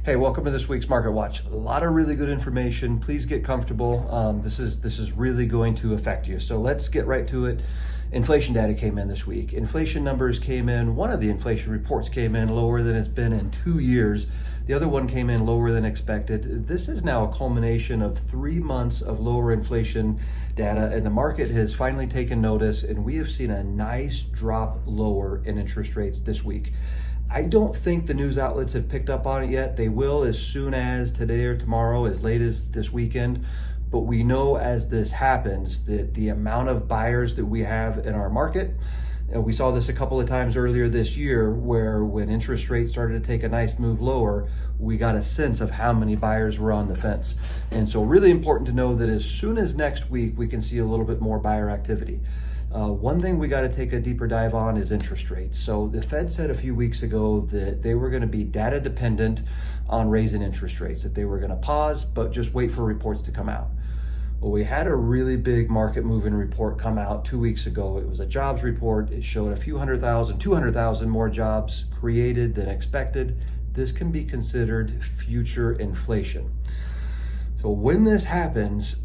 Hey, welcome to this week's Market Watch. A lot of really good information. Please get comfortable. This is really going to affect you. So let's get right to it. Inflation data came in this week. Inflation numbers came in. One of the inflation reports came in lower than it's been in 2 years. The other one came in lower than expected. This is now a culmination of 3 months of lower inflation data, and the market has finally taken notice, and we have seen a nice drop lower in interest rates this week. I don't think the news outlets have picked up on it yet. They will as soon as today or tomorrow, as late as this weekend. But we know as this happens that the amount of buyers that we have in our market, we saw this a couple of times earlier this year where when interest rates started to take a nice move lower, we got a sense of how many buyers were on the fence. And so really important to know that as soon as next week, we can see a little bit more buyer activity. One thing we got to take a deeper dive on is interest rates. So the Fed said a few weeks ago that they were going to be data dependent on raising interest rates, that they were going to pause, but just wait for reports to come out. Well, we had a really big market moving report come out 2 weeks ago. It was a jobs report. It showed a few 200,000 more jobs created than expected. This can be considered future inflation. So when this happens,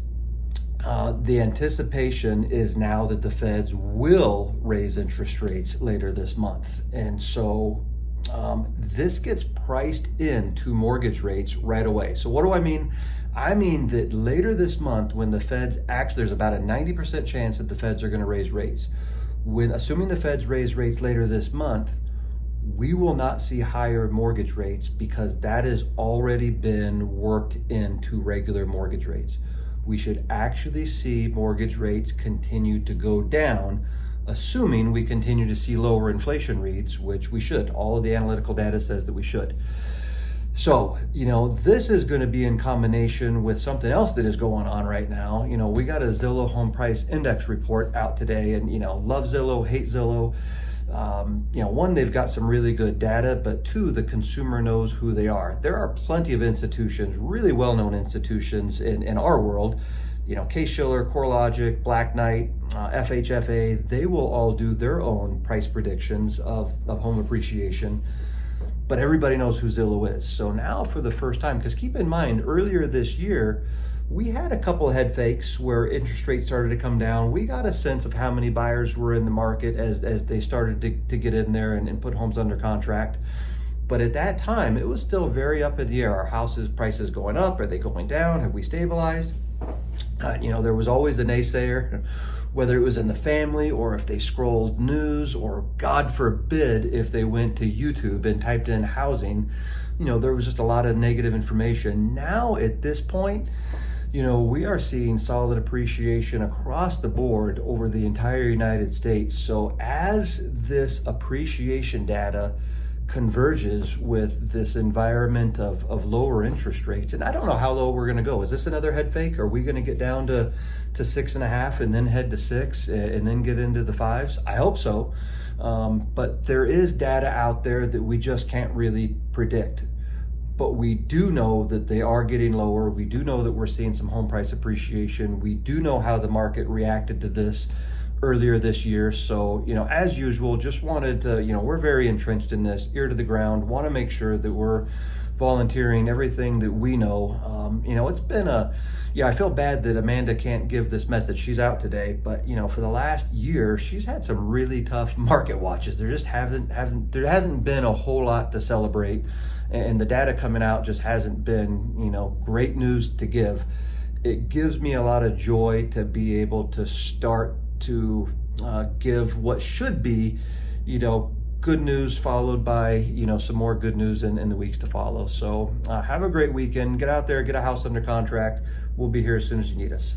the anticipation is now that the Feds will raise interest rates later this month. And so this gets priced into mortgage rates right away. So what do I mean? I mean that later this month, when the Feds there's about a 90% chance that the Feds are going to raise rates. Assuming the Feds raise rates later this month, we will not see higher mortgage rates because that has already been worked into regular mortgage rates. We should actually see mortgage rates continue to go down, assuming we continue to see lower inflation reads, which we should. All of the analytical data says that we should. So, this is going to be in combination with something else that is going on right now. We got a Zillow Home Price Index report out today, and, love Zillow, hate Zillow. One, they've got some really good data, but two, the consumer knows who they are. There are plenty of institutions, really well-known institutions in our world, Case-Shiller, CoreLogic, Black Knight, FHFA, they will all do their own price predictions of home appreciation, but everybody knows who Zillow is. So now for the first time, because keep in mind, earlier this year, we had a couple of head fakes where interest rates started to come down. We got a sense of how many buyers were in the market as they started to get in there and put homes under contract. But at that time, it was still very up in the air. Are houses prices going up? Are they going down? Have we stabilized? There was always a naysayer, whether it was in the family or if they scrolled news or God forbid if they went to YouTube and typed in housing, there was just a lot of negative information. Now at this point, we are seeing solid appreciation across the board over the entire United States. So as this appreciation data converges with this environment of lower interest rates, and I don't know how low we're going to go. Is this another head fake? Are we going to get down to 6.5 and then head to 6 and then get into the 5s? I hope so. But there is data out there that we just can't really predict. But we do know that they are getting lower. We do know that we're seeing some home price appreciation. We do know how the market reacted to this earlier this year. So, as usual, just wanted to, we're very entrenched in this, ear to the ground, want to make sure that we're volunteering everything that we know. It's been I feel bad that Amanda can't give this message. She's out today, but for the last year, she's had some really tough market watches. There just there hasn't been a whole lot to celebrate, and the data coming out just hasn't been, great news to give. It gives me a lot of joy to be able to start to give what should be, good news followed by, some more good news in the weeks to follow. So have a great weekend. Get out there, get a house under contract. We'll be here as soon as you need us.